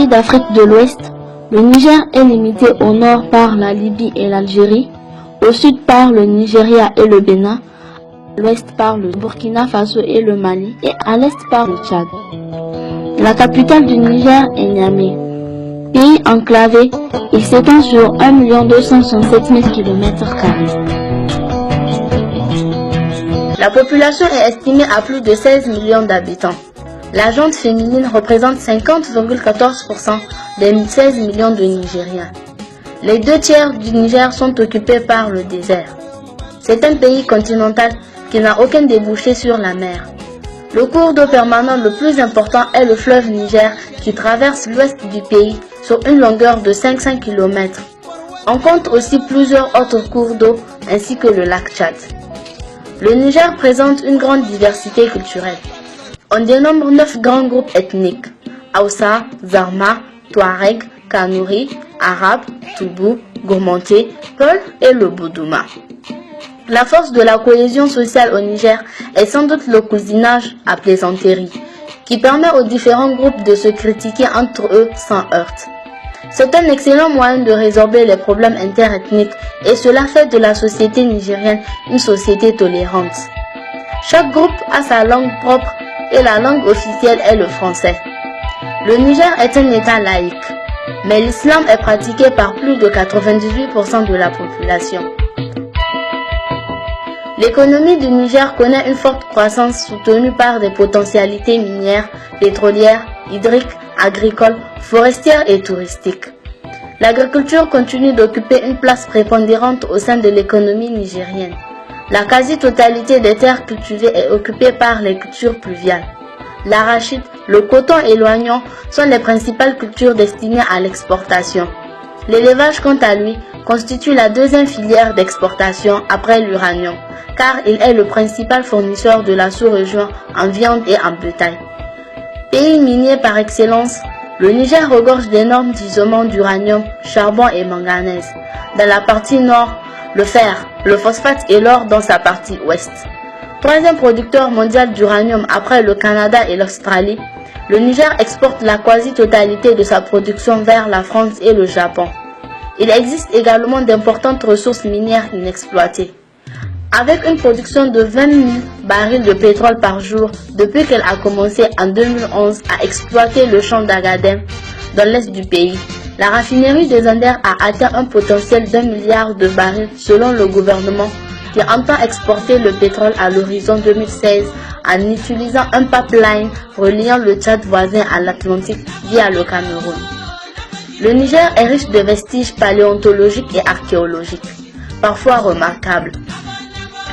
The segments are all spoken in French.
d'Afrique de l'Ouest, le Niger est limité au nord par la Libye et l'Algérie, au sud par le Nigeria et le Bénin, à l'ouest par le Burkina Faso et le Mali et à l'est par le Tchad. La capitale du Niger est Niamey. Pays enclavé, il s'étend sur 1 267 000 km². La population est estimée à plus de 16 millions d'habitants. La gente féminine représente 50,14% des 16 millions de Nigériens. Les 2/3 du Niger sont occupés par le désert. C'est un pays continental qui n'a aucun débouché sur la mer. Le cours d'eau permanent le plus important est le fleuve Niger qui traverse l'ouest du pays sur une longueur de 500 km. On compte aussi plusieurs autres cours d'eau ainsi que le lac Tchad. Le Niger présente une grande diversité culturelle. On dénombre 9 grands groupes ethniques: Hausa, Zarma, Touareg, Kanouri, Arabe, Toubou, Gourmanté, Peul et le Boudouma. La force de la cohésion sociale au Niger est sans doute le cousinage à plaisanterie, qui permet aux différents groupes de se critiquer entre eux sans heurts. C'est un excellent moyen de résorber les problèmes interethniques et cela fait de la société nigérienne une société tolérante. Chaque groupe a sa langue propre et la langue officielle est le français. Le Niger est un État laïque, mais l'islam est pratiqué par plus de 98% de la population. L'économie du Niger connaît une forte croissance soutenue par des potentialités minières, pétrolières, hydriques, agricoles, forestières et touristiques. L'agriculture continue d'occuper une place prépondérante au sein de l'économie nigérienne. La quasi-totalité des terres cultivées est occupée par les cultures pluviales. L'arachide, le coton et l'oignon sont les principales cultures destinées à l'exportation. L'élevage, quant à lui, constitue la deuxième filière d'exportation après l'uranium, car il est le principal fournisseur de la sous-région en viande et en bétail. Pays minier par excellence, le Niger regorge d'énormes gisements d'uranium, charbon et manganèse. Dans la partie nord, le fer, le phosphate et l'or dans sa partie ouest. Troisième producteur mondial d'uranium après le Canada et l'Australie, le Niger exporte la quasi-totalité de sa production vers la France et le Japon. Il existe également d'importantes ressources minières inexploitées. Avec une production de 20 000 barils de pétrole par jour depuis qu'elle a commencé en 2011 à exploiter le champ d'Agadem dans l'est du pays, la raffinerie des Anders a atteint un potentiel d'1 milliard de barils selon le gouvernement qui entend exporter le pétrole à l'horizon 2016 en utilisant un pipeline reliant le Tchad voisin à l'Atlantique via le Cameroun. Le Niger est riche de vestiges paléontologiques et archéologiques, parfois remarquables.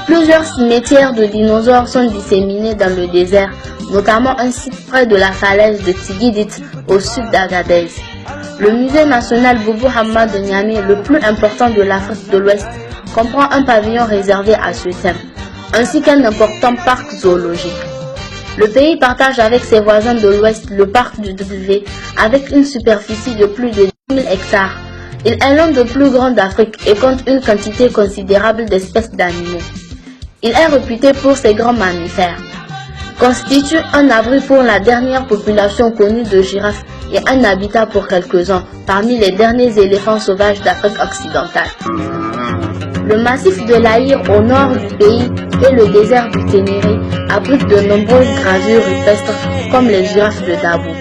Plusieurs cimetières de dinosaures sont disséminés dans le désert, notamment un site près de la falaise de Tigidit au sud d'Agadez. Le musée national Boubou Hamma de Niamey, le plus important de l'Afrique de l'Ouest, comprend un pavillon réservé à ce thème, ainsi qu'un important parc zoologique. Le pays partage avec ses voisins de l'Ouest le parc du W, avec une superficie de plus de 10 000 hectares. Il est l'un des plus grands d'Afrique et compte une quantité considérable d'espèces d'animaux. Il est réputé pour ses grands mammifères. Constitue un abri pour la dernière population connue de girafes et un habitat pour quelques-uns parmi les derniers éléphants sauvages d'Afrique occidentale. Le massif de l'Aïr au nord du pays et le désert du Ténéré abritent de nombreuses gravures rupestres comme les girafes de Dabou.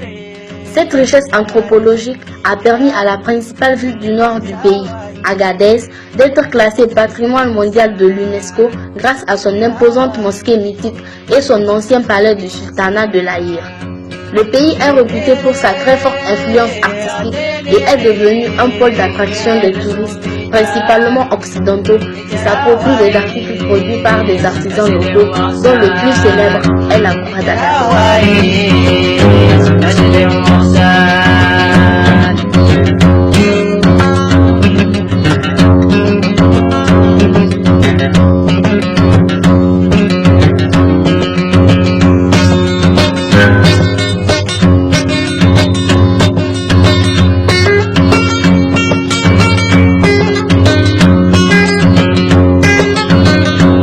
Cette richesse anthropologique a permis à la principale ville du nord du pays, Agadez, d'être classée patrimoine mondial de l'UNESCO grâce à son imposante mosquée mythique et son ancien palais du sultanat de l'Aïr. Le pays est réputé pour sa très forte influence artistique et est devenu un pôle d'attraction des touristes, principalement occidentaux, qui s'approprient des articles produits par des artisans locaux, dont le plus célèbre est la croix d'Agadez.